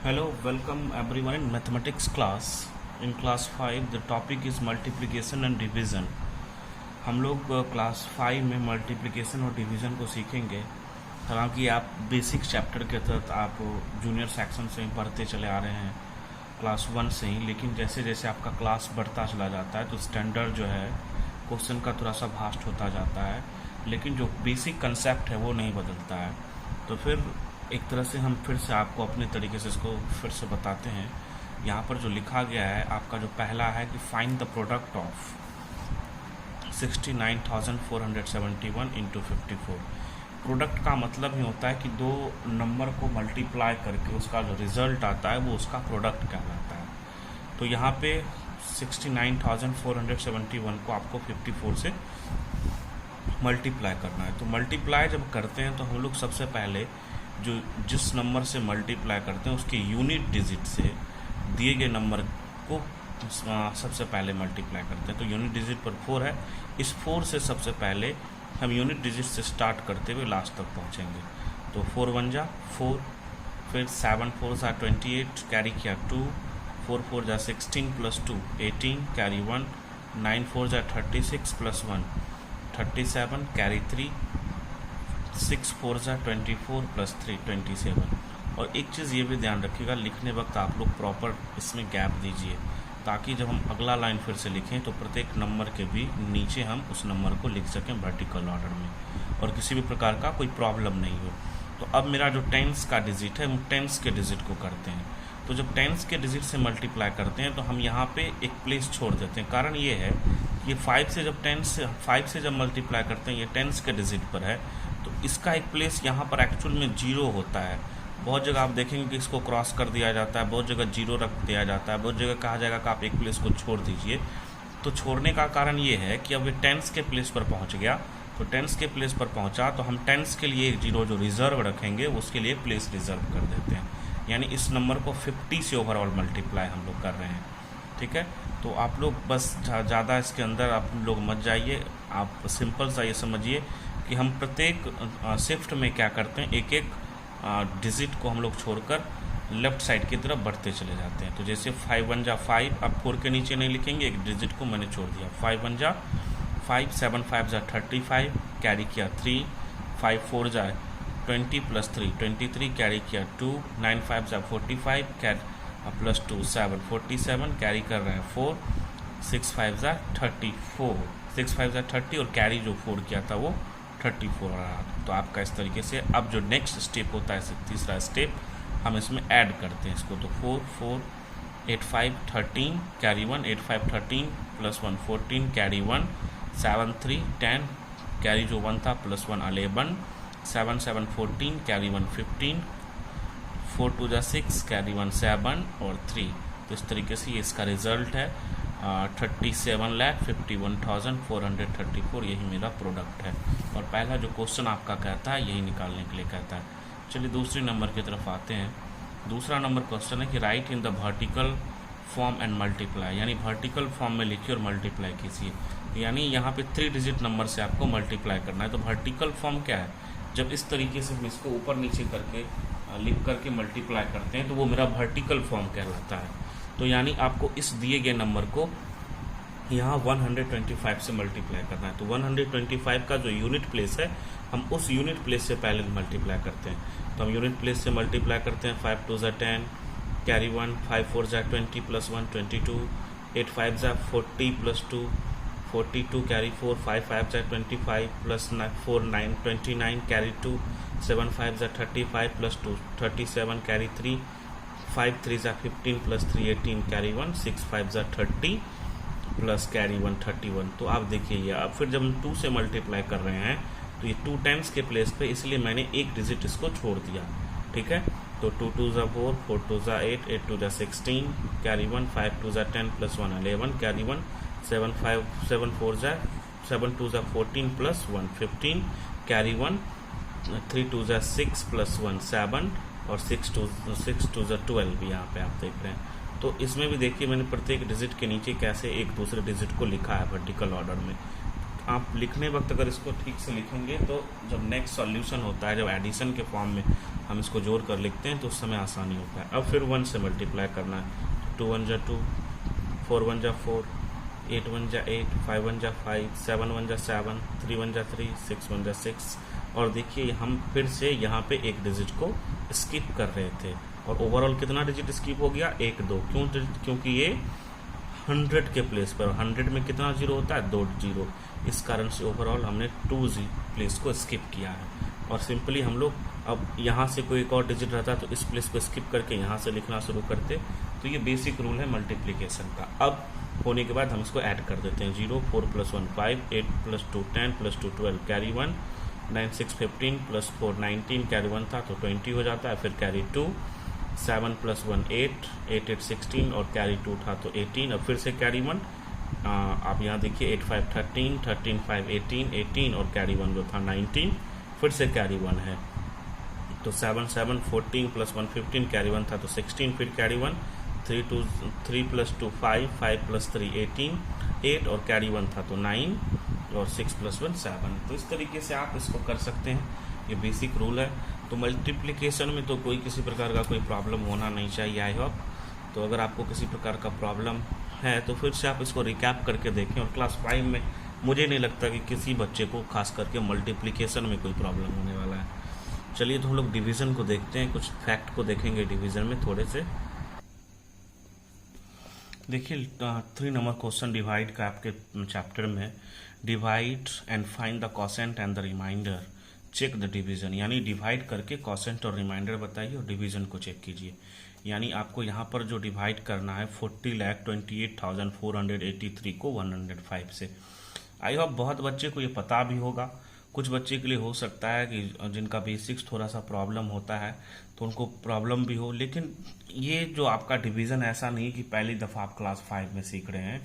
Hello, welcome everyone in mathematics class. In class 5 the topic is multiplication and division. हम लोग class 5 में multiplication और division को सीखेंगे। हालांकि आप बेसिक चैप्टर के तहत आप जूनियर सेक्शन से ही पढ़ते चले आ रहे हैं क्लास 1 से ही, लेकिन जैसे जैसे आपका क्लास बढ़ता चला जाता है तो स्टैंडर्ड जो है क्वेश्चन का थोड़ा सा वास्ट होता जाता है, लेकिन जो बेसिक कंसेप्ट है वो नहीं बदलता है। तो फिर एक तरह से हम फिर से आपको अपने तरीके से इसको फिर से बताते हैं। यहाँ पर जो लिखा गया है आपका जो पहला है कि find the product of 69,471 into 54। Product का मतलब ही होता है कि दो नंबर को मल्टीप्लाई करके उसका जो रिजल्ट आता है वो उसका प्रोडक्ट कहलाता है। तो यहाँ पे 69,471 को आपको 54 से मल्टीप्लाई करना है। तो मल्टीप्लाई जब करते हैं तो हम लोग सबसे पहले जो जिस नंबर से मल्टीप्लाई करते हैं उसके यूनिट डिजिट से दिए गए नंबर को सबसे पहले मल्टीप्लाई करते हैं। तो यूनिट डिजिट पर 4 है, इस 4 से सबसे पहले हम यूनिट डिजिट से स्टार्ट करते हुए लास्ट तक पहुंचेंगे। तो 4 1 जा 4, फिर 7 4 जा 28 कैरी किया 2, 4 4 जा 16 प्लस 2 18 कैरी 1, 9 4 जा 36 प्लस 1 37 कैरी 3, 6 4 जा 24 प्लस 3 27। और एक चीज़ ये भी ध्यान रखिएगा, लिखने वक्त आप लोग प्रॉपर इसमें गैप दीजिए ताकि जब हम अगला लाइन फिर से लिखें तो प्रत्येक नंबर के भी नीचे हम उस नंबर को लिख सकें वर्टिकल ऑर्डर में और किसी भी प्रकार का कोई प्रॉब्लम नहीं हो। तो अब मेरा जो टेंस का डिजिट है हम टेंस के डिजिट को करते हैं। तो जब टेंस के डिजिट से मल्टीप्लाई करते हैं तो हम यहाँ पे एक प्लेस छोड़ देते हैं। कारण ये है कि 5 से जब मल्टीप्लाई करते हैं ये टेंस के डिजिट पर है, तो इसका एक प्लेस यहाँ पर एक्चुअल में 0 होता है। बहुत जगह आप देखेंगे कि इसको क्रॉस कर दिया जाता है, बहुत जगह 0 रख दिया जाता है, बहुत जगह कहा जाएगा कि आप एक प्लेस को छोड़ दीजिए। तो छोड़ने का कारण ये है कि अब ये टेंस के प्लेस पर पहुँच गया, तो टेंस के प्लेस पर पहुँचा तो हम टेंस के लिए एक 0 जो रिजर्व रखेंगे उसके लिए प्लेस रिजर्व कर देते हैं। यानी इस नंबर को 50 से ओवरऑल मल्टीप्लाई हम लोग कर रहे हैं। ठीक है, तो आप लोग बस ज़्यादा इसके अंदर आप लोग मत जाइए, आप सिंपल सा ये समझिए कि हम प्रत्येक शिफ्ट में क्या करते हैं, एक एक डिजिट को हम लोग छोड़कर लेफ्ट साइड की तरफ बढ़ते चले जाते हैं। तो जैसे 5 1 जा 5, अब 4 के नीचे नहीं लिखेंगे, एक डिजिट को मैंने छोड़ दिया। 5 1 जा 5, 7 5 जा 35 कैरी किया 3, 5 4 जा 20 प्लस 3 23 कैरी किया 2, 9 5 जा 45 प्लस 2 7 47 कैरी कर रहे हैं 4, 6 5 जा 34 6 5 जा 30 और कैरी जो 4 किया था वो 34 रहा। तो आपका इस तरीके से अब जो नेक्स्ट स्टेप होता है तीसरा स्टेप हम इसमें ऐड करते हैं इसको। तो 4 4 8 5 13 कैरी 1, 8 5 13 प्लस 1 14 कैरी 1, 7 3 10 कैरी जो 1 था प्लस 1 11, 7 7 14 कैरी 1 15, 4 2 जा 6 कैरी 1 7 और 3। तो इस तरीके से ये इसका रिजल्ट है 37,51,434। यही मेरा प्रोडक्ट है और पहला जो क्वेश्चन आपका कहता है यही निकालने के लिए कहता है। चलिए दूसरे नंबर की तरफ आते हैं। दूसरा नंबर क्वेश्चन है कि right in the vertical form and multiply, यानी वर्टिकल फॉर्म में लिखिए और मल्टीप्लाई कीजिए। यानी यहाँ पे 3 डिजिट नंबर से आपको मल्टीप्लाई करना है। तो वर्टिकल फॉर्म क्या है, जब इस तरीके से हम इसको ऊपर नीचे करके लिख करके मल्टीप्लाई करते हैं तो वो मेरा वर्टिकल फॉर्म कहलाता है। तो यानी आपको इस दिए गए नंबर को यहाँ 125 से मल्टीप्लाई करना है। तो 125 का जो यूनिट प्लेस है हम उस यूनिट प्लेस से पहले मल्टीप्लाई करते हैं। तो हम यूनिट प्लेस से मल्टीप्लाई करते हैं। 5 2 जा 10 कैरी 1, 5 4 जा 20 प्लस 1 22, 8 5 जा 40 प्लस 2 42 कैरी 4, 5 5 जा 25 प्लस 4 9 29 कैरी 2, 7 5 जा 35 प्लस 2 37 कैरी 3, 5 3 जा 15 प्लस 3 18 कैरी 1, 6 5 जा 30 प्लस कैरी 1 31। तो आप देखिए ये अब फिर जब हम 2 से मल्टीप्लाई कर रहे हैं तो ये 2 टाइम्स के प्लेस पे इसलिए मैंने एक डिजिट इसको छोड़ दिया। ठीक है, तो 2 2 जा 4, 4 2 जा 8, 8 2 जा 16 कैरी 1, 5 2 जा 10 प्लस 1 11 कैरी 1, 7 4 जा 7 2 जा 14 प्लस 1 15 कैरी 1, 3 2 जा 6 प्लस 1 7 और 6 2 जा 12 यहाँ पे आप देख रहे हैं। तो इसमें भी देखिए मैंने प्रत्येक डिजिट के नीचे कैसे एक दूसरे डिजिट को लिखा है वर्टिकल ऑर्डर में। आप लिखने वक्त अगर इसको ठीक से लिखेंगे तो जब नेक्स्ट सॉल्यूशन होता है, जब एडिशन के फॉर्म में हम इसको जोड़ कर लिखते हैं तो उस समय आसानी होता है। अब फिर 1 से मल्टीप्लाई करना है, 2 1 जा 2, 4 1 जा 4, 8 1 जा 8, 5 1 जा 5, 7 1 जा 7, 3 1 जा 3, 6 1 जा 6। और देखिए हम फिर से यहाँ पे एक डिजिट को स्किप कर रहे थे और ओवरऑल कितना डिजिट स्किप हो गया, 1 2, क्योंकि ये 100 के प्लेस पर, 100 में कितना जीरो होता है, 2 जीरो, इस कारण से ओवरऑल हमने 2 प्लेस को स्किप किया है। और सिंपली हम लोग अब यहाँ से कोई एक और डिजिट रहता है तो इस प्लेस को स्किप करके यहाँ से लिखना शुरू करते। तो ये बेसिक रूल है मल्टीप्लिकेशन का। अब होने के बाद हम इसको ऐड कर देते हैं, 0 4 + 1 5, 8 + 2 10 + 2 12, कैरी 1, 9 6 15 + 4 19, कैरी 1 था तो 20 हो जाता है, फिर कैरी 2, 7 + 1 8, 8 8 16 और कैरी 2 था तो 18। अब फिर से कैरी 1, आप यहाँ देखिए 8 5 13, 13 5 18, 18 और कैरी 1 जो था 19, फिर से कैरी 1 है तो 7 7 14 + 1 15, कैरी 1 था तो 16, फिर कैरी 1, 3 + 2 5, 5 + 3 18, 8 और कैरी 1 था तो 9 और 6 + 1 7। तो इस तरीके से आप इसको कर सकते हैं, ये बेसिक रूल है। तो मल्टीप्लिकेशन में तो कोई किसी प्रकार का कोई प्रॉब्लम होना नहीं चाहिए, आई होप। तो अगर आपको किसी प्रकार का प्रॉब्लम है तो फिर से आप इसको रिकैप करके देखें। और क्लास 5 में मुझे नहीं लगता कि किसी बच्चे को खास करके मल्टीप्लिकेशन में कोई प्रॉब्लम होने वाला है। चलिए तो हम लोग डिवीज़न को देखते हैं, कुछ फैक्ट को देखेंगे डिवीज़न में थोड़े से। देखिए 3 नंबर क्वेश्चन डिवाइड का आपके चैप्टर में, divide and find the quotient and the remainder, check the division, यानी डिवाइड करके कोसेंट और रिमाइंडर बताइए और डिवीज़न को चेक कीजिए। यानी आपको यहाँ पर जो डिवाइड करना है 40,28,483 को 105 से। आई होप बहुत बच्चे को ये पता भी होगा। कुछ बच्चे के लिए हो सकता है कि जिनका बेसिक्स थोड़ा सा प्रॉब्लम होता है तो उनको प्रॉब्लम भी हो, लेकिन ये जो आपका डिवीज़न ऐसा नहीं कि पहली दफ़ा आप क्लास 5 में सीख रहे हैं।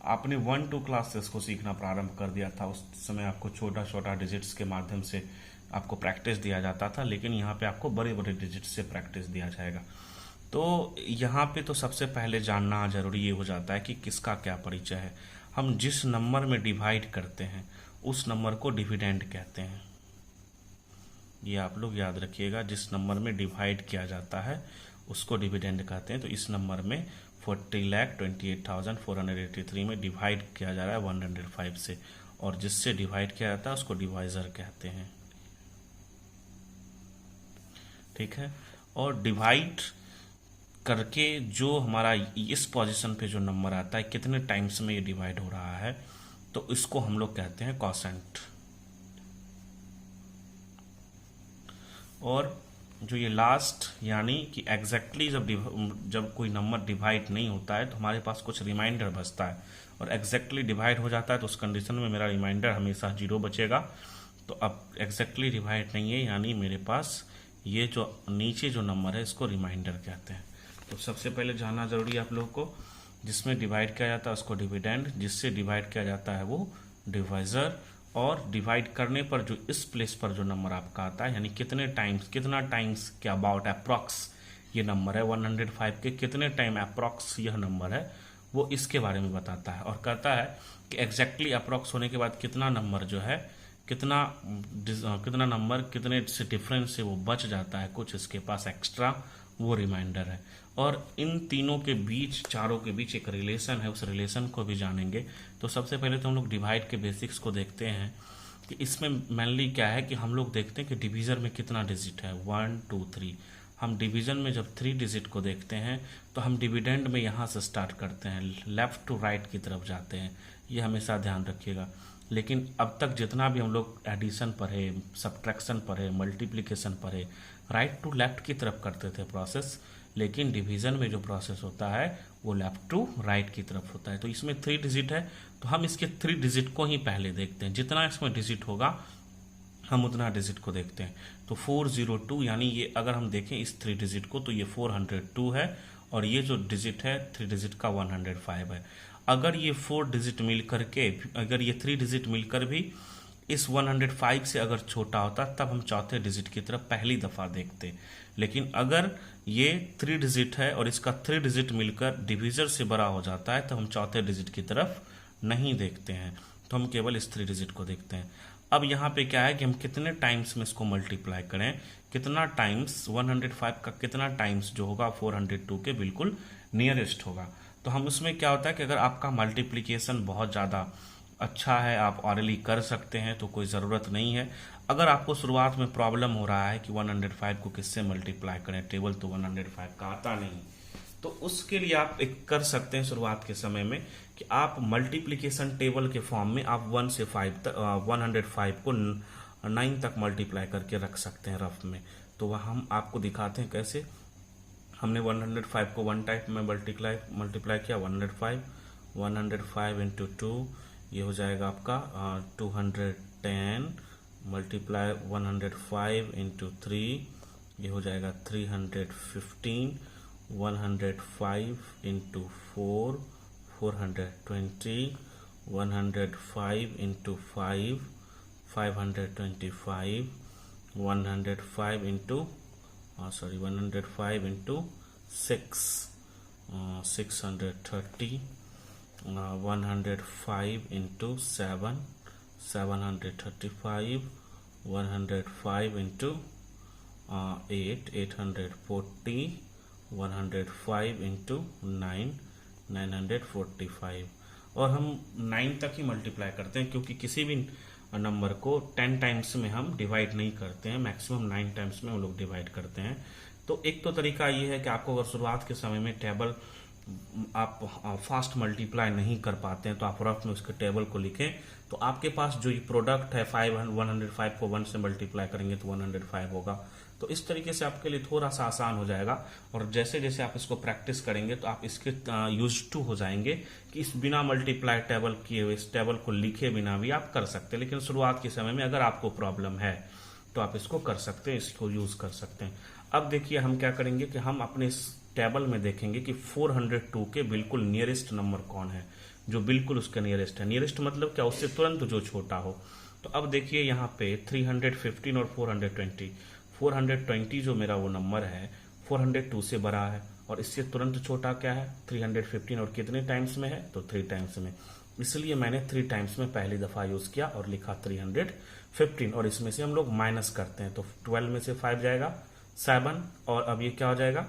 आपने 1-2 क्लास से इसको सीखना प्रारंभ कर दिया था। उस समय आपको छोटा छोटा डिजिट्स के माध्यम से आपको प्रैक्टिस दिया जाता था, लेकिन यहाँ पे आपको बड़े बड़े डिजिट्स से प्रैक्टिस दिया जाएगा। तो यहाँ पे तो सबसे पहले जानना जरूरी ये हो जाता है कि किसका क्या परिचय है। हम जिस नंबर में डिवाइड करते हैं उस नंबर को डिविडेंड कहते हैं, ये आप लोग याद रखिएगा। जिस नंबर में डिवाइड किया जाता है उसको डिविडेंड कहते हैं। तो इस नंबर में 40,28,483 में डिवाइड किया जा रहा है 105 से, और जिससे डिवाइड किया जाता है उसको डिवाइजर कहते हैं, ठीक है। और डिवाइड करके जो हमारा इस पोजीशन पे जो नंबर आता है, कितने टाइम्स में ये डिवाइड हो रहा है, तो इसको हम लोग कहते हैं कोसेंट। और जो ये लास्ट, यानी कि एग्जैक्टली जब कोई नंबर डिवाइड नहीं होता है तो हमारे पास कुछ रिमाइंडर बचता है, और एग्जैक्टली डिवाइड हो जाता है तो उस कंडीशन में मेरा रिमाइंडर हमेशा 0 बचेगा। तो अब एग्जैक्टली डिवाइड नहीं है, यानी मेरे पास ये जो नीचे जो नंबर है इसको रिमाइंडर कहते हैं। तो सबसे पहले जानना जरूरी है आप लोगों को, जिसमें डिवाइड किया जाता है उसको डिविडेंड, जिससे डिवाइड किया जाता है वो डिवाइजर, और डिवाइड करने पर जो इस प्लेस पर जो नंबर आपका आता है, यानी कितना टाइम्स के अबाउट अप्रॉक्स ये नंबर है 105 के कितने टाइम अप्रॉक्स यह नंबर है, वो इसके बारे में बताता है। और कहता है कि एग्जैक्टली अप्रॉक्स होने के बाद कितना नंबर जो है, कितना नंबर कितने से डिफरेंस से वो बच जाता है, कुछ इसके पास एक्स्ट्रा, वो रिमाइंडर है। और इन तीनों के बीच, चारों के बीच एक रिलेशन है, उस रिलेशन को भी जानेंगे। तो सबसे पहले तो हम लोग डिवाइड के बेसिक्स को देखते हैं कि इसमें मेनली क्या है कि हम लोग देखते हैं कि डिवीजन में कितना डिजिट है, 1 2 3। हम डिवीजन में जब 3 डिजिट को देखते हैं तो हम डिविडेंड में यहाँ से स्टार्ट करते हैं, लेफ्ट टू राइट की तरफ जाते हैं, ये हमेशा ध्यान रखिएगा। लेकिन अब तक जितना भी हम लोग एडिशन पढ़े, सब्ट्रैक्शन पढ़े, मल्टीप्लिकेशन पढ़े, राइट टू लेफ्ट की तरफ करते थे प्रोसेस, लेकिन डिवीजन में जो प्रोसेस होता है वो लेफ्ट टू राइट की तरफ होता है। तो इसमें 3 डिजिट है तो हम इसके 3 डिजिट को ही पहले देखते हैं, जितना इसमें डिजिट होगा हम उतना डिजिट को देखते हैं। तो 402, यानी ये अगर हम देखें इस 3 डिजिट को तो ये 402 है, और ये जो डिजिट है 3 डिजिट का 105 है। अगर ये 4 डिजिट मिलकर के, अगर ये 3 डिजिट मिलकर भी इस 105 से अगर छोटा होता तब हम चौथे डिजिट की तरफ पहली दफा देखते। लेकिन अगर ये 3 डिजिट है और इसका 3 डिजिट मिलकर डिविजर से बड़ा हो जाता है तो हम चौथे डिजिट की तरफ नहीं देखते हैं, तो हम केवल इस 3 डिजिट को देखते हैं। अब यहाँ पे क्या है कि हम कितने टाइम्स में इसको मल्टीप्लाई करें, कितना टाइम्स 105 का कितना टाइम्स जो होगा 402 के बिल्कुल नियरेस्ट होगा। तो हम उसमें क्या होता है कि अगर आपका मल्टीप्लिकेशन बहुत ज़्यादा अच्छा है, आप ऑरली कर सकते हैं, तो कोई ज़रूरत नहीं है। अगर आपको शुरुआत में प्रॉब्लम हो रहा है कि 105 को किससे मल्टीप्लाई करें, टेबल तो 105 का आता नहीं, तो उसके लिए आप एक कर सकते हैं शुरुआत के समय में कि आप मल्टीप्लिकेशन टेबल के फॉर्म में आप 1 से 5 तक 105 को 9 तक मल्टीप्लाई करके रख सकते हैं रफ में। तो वह हम आपको दिखाते हैं कैसे। हमने 105 को 1 टाइप में मल्टीप्लाई किया, 105 इंटू 2, ये हो जाएगा आपका 210, मल्टीप्लाई 105 इंटू 3, ये हो जाएगा 315, 105 into 4, 420, 105 into 5, 525, 105 into 105 into 6, 630, 105 into 7, 735, 105 into 8, 840, 105 into 9, 945। और हम 9 तक ही मल्टीप्लाई करते हैं, क्योंकि किसी भी नंबर को 10 टाइम्स में हम डिवाइड नहीं करते हैं, मैक्सिमम 9 टाइम्स में हम लोग डिवाइड करते हैं। तो एक तो तरीका ये है कि आपको अगर शुरुआत के समय में टेबल आप फास्ट मल्टीप्लाई नहीं कर पाते हैं, तो आप रफ में उसके टेबल को लिखें, तो आपके पास जो ये प्रोडक्ट है 105 को 1 से मल्टीप्लाई करेंगे तो 105 होगा। तो इस तरीके से आपके लिए थोड़ा सा आसान हो जाएगा, और जैसे जैसे आप इसको प्रैक्टिस करेंगे तो आप इसके यूज टू हो जाएंगे कि इस बिना मल्टीप्लाई टेबल किए हुए इस टेबल को लिखे बिना भी आप कर सकते हैं। लेकिन शुरुआत के समय में अगर आपको प्रॉब्लम है तो आप इसको कर सकते हैं, इसको यूज कर सकते हैं। अब देखिए हम क्या करेंगे कि हम अपने इस टेबल में देखेंगे कि 402 के बिल्कुल नियरेस्ट नंबर कौन है, जो बिल्कुल उसके नियरेस्ट है। नियरेस्ट मतलब क्या, उससे तुरंत जो छोटा हो। तो अब देखिए यहाँ पे 315 और 420, 420 जो मेरा वो नंबर है 402 से बड़ा है, और इससे तुरंत छोटा क्या है 315, और कितने टाइम्स में है तो 3 टाइम्स में। इसलिए मैंने 3 टाइम्स में पहली दफा यूज किया और लिखा 315, और इसमें से हम लोग माइनस करते हैं, तो 12 में से 5 जाएगा 7, और अब ये क्या हो जाएगा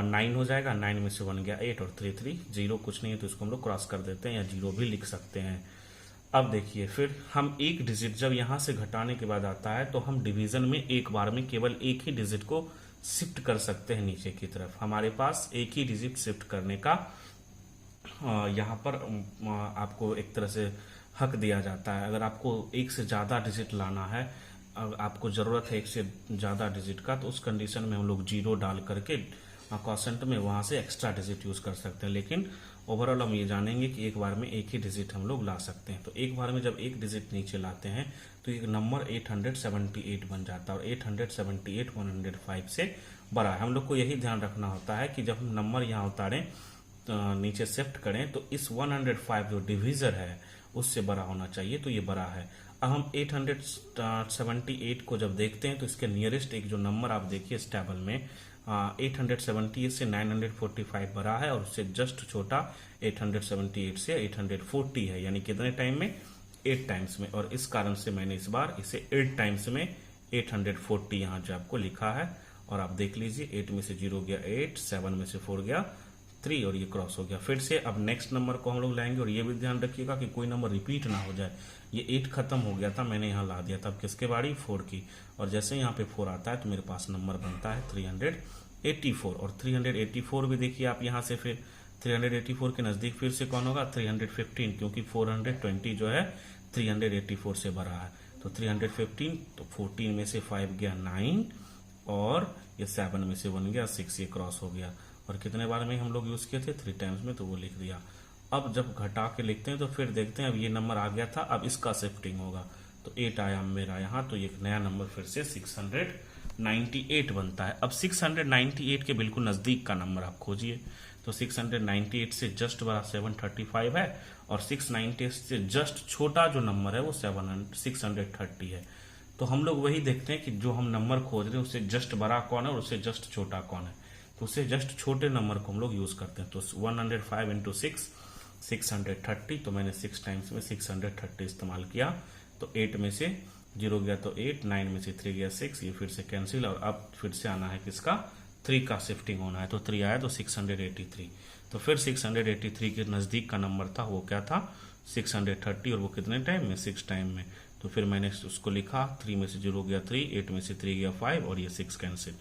9 हो जाएगा, 9 में से 1 गया 8, और 3 3 0 कुछ नहीं है तो इसको हम लोग क्रॉस कर देते हैं, या 0 भी लिख सकते हैं। अब देखिए फिर हम एक डिजिट जब यहां से घटाने के बाद आता है, तो हम डिवीजन में एक बार में केवल एक ही डिजिट को शिफ्ट कर सकते हैं नीचे की तरफ। हमारे पास एक ही डिजिट शिफ्ट करने का यहाँ पर आपको एक तरह से हक दिया जाता है। अगर आपको एक से ज़्यादा डिजिट लाना है, आपको ज़रूरत है एक से ज़्यादा डिजिट का, तो उस कंडीशन में हम लोग 0 डाल करके क्वोशंट में वहाँ से एक्स्ट्रा डिजिट यूज़ कर सकते हैं। लेकिन ओवरऑल हम ये जानेंगे कि एक बार में एक ही डिजिट हम लोग ला सकते हैं। तो एक बार में जब एक डिजिट नीचे लाते हैं तो एक नंबर 878 बन जाता है, और 878 105 से बड़ा है। हम लोग को यही ध्यान रखना होता है कि जब हम नंबर यहाँ उतारें नीचे शिफ्ट करें तो इस 105 जो डिविजर है उससे बड़ा होना चाहिए, तो ये बड़ा है। अब हम 878 को जब देखते हैं तो इसके नियरेस्ट एक जो नंबर आप देखिए इस टेबल में 878 से 945 बड़ा है, और उससे जस्ट छोटा 878 से 840 है, यानी कितने टाइम में 8 टाइम्स में। और इस कारण से मैंने इस बार इसे 8 टाइम्स में 840 यहाँ जो आपको लिखा है, और आप देख लीजिए 8 में से 0 गया 8, 7 में से 4 गया 3, और ये क्रॉस हो गया। फिर से अब नेक्स्ट नंबर को हम लोग लाएंगे, और ये भी ध्यान रखिएगा कि कोई नंबर रिपीट ना हो जाए। ये 8 खत्म हो गया था, मैंने यहाँ ला दिया था, अब किसके बारी 4 की, और जैसे यहाँ पे 4 आता है तो मेरे पास नंबर बनता है 384, और 384 भी देखिए आप यहाँ से फिर 384 के नज़दीक फिर से कौन होगा 315, क्योंकि 420 जो है 384 से बड़ा है। तो 315, तो 14 में से 5 गया 9, और ये 7 में से 1 गया 6, ये क्रॉस हो गया। और कितने बार में हम लोग यूज़ किए थे 3 टाइम्स में, तो वो लिख दिया। अब जब घटा के लिखते हैं तो फिर देखते हैं, अब ये नंबर आ गया था, अब इसका शिफ्टिंग होगा, तो 8 आया मेरा यहाँ, तो एक नया नंबर फिर से 698 बनता है। अब 698 के बिल्कुल नज़दीक का नंबर आप खोजिए, तो 698 से जस्ट बड़ा 735 है, और 698 से जस्ट छोटा जो नंबर है वो 630 है। तो हम लोग वही देखते हैं कि जो हम नंबर खोज रहे हैं उससे जस्ट बड़ा कौन है और उससे जस्ट छोटा कौन है, तो उससे जस्ट छोटे नंबर को हम लोग यूज करते हैं। तो 105 इंटू 6 630, तो मैंने 6 टाइम्स में 630 इस्तेमाल किया, तो 8 में से 0 गया तो 8, 9 में से 3 गया 6, ये फिर से कैंसिल, और अब फिर से आना है किसका, 3 का शिफ्टिंग होना है, तो 3 आया तो 683। तो फिर 683 के नज़दीक का नंबर था, वो क्या था 630, और वो कितने टाइम में, 6 टाइम में। तो फिर मैंने उसको लिखा, 3 में से 0 गया 3, 8 में से 3 गया 5, और ये 6 कैंसिल।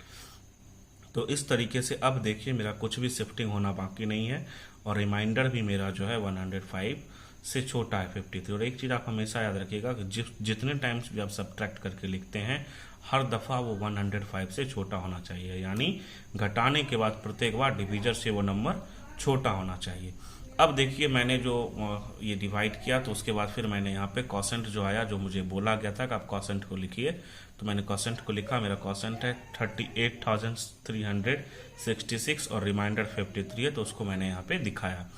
तो इस तरीके से अब देखिए मेरा कुछ भी शिफ्टिंग होना बाकी नहीं है, और रिमाइंडर भी मेरा जो है 105 से छोटा है 53। और एक चीज़ आप हमेशा याद रखिएगा कि जितने टाइम्स भी आप सब्ट्रैक्ट करके लिखते हैं, हर दफ़ा वो 105 से छोटा होना चाहिए, यानी घटाने के बाद प्रत्येक बार डिवीजर से वो नंबर छोटा होना चाहिए। अब देखिए मैंने जो ये डिवाइड किया, तो उसके बाद फिर मैंने यहाँ पे कॉसेंट जो आया, जो मुझे बोला गया था कि आप कॉसेंट को लिखिए, तो मैंने कॉसेंट को लिखा। मेरा कॉसेंट है 38,366 और रिमाइंडर 53 है, तो उसको मैंने यहाँ पे दिखाया।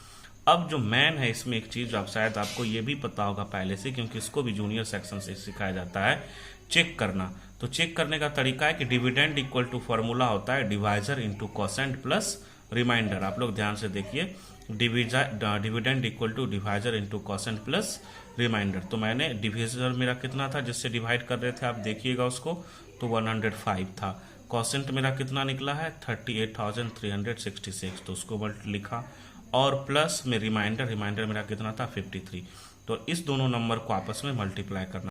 अब जो मैन है इसमें एक चीज़ आप शायद आपको ये भी पता होगा पहले से, क्योंकि इसको भी जूनियर सेक्शन से सिखाया जाता है, चेक करना। तो चेक करने का तरीका है कि डिविडेंड इक्वल टू फॉर्मूला होता है divisor into quotient plus remainder. आप लोग ध्यान से देखिए, dividend equal to divisor into quotient plus remainder. तो मैंने डिविजर मेरा कितना था जिससे डिवाइड कर रहे थे, आप देखिएगा उसको, तो 105 था। कॉसेंट मेरा कितना निकला है 38,366, तो उसको लिखा, और प्लस में रिमाइंडर मेरा कितना था 53। तो इस दोनों नंबर को आपस में मल्टीप्लाई करना।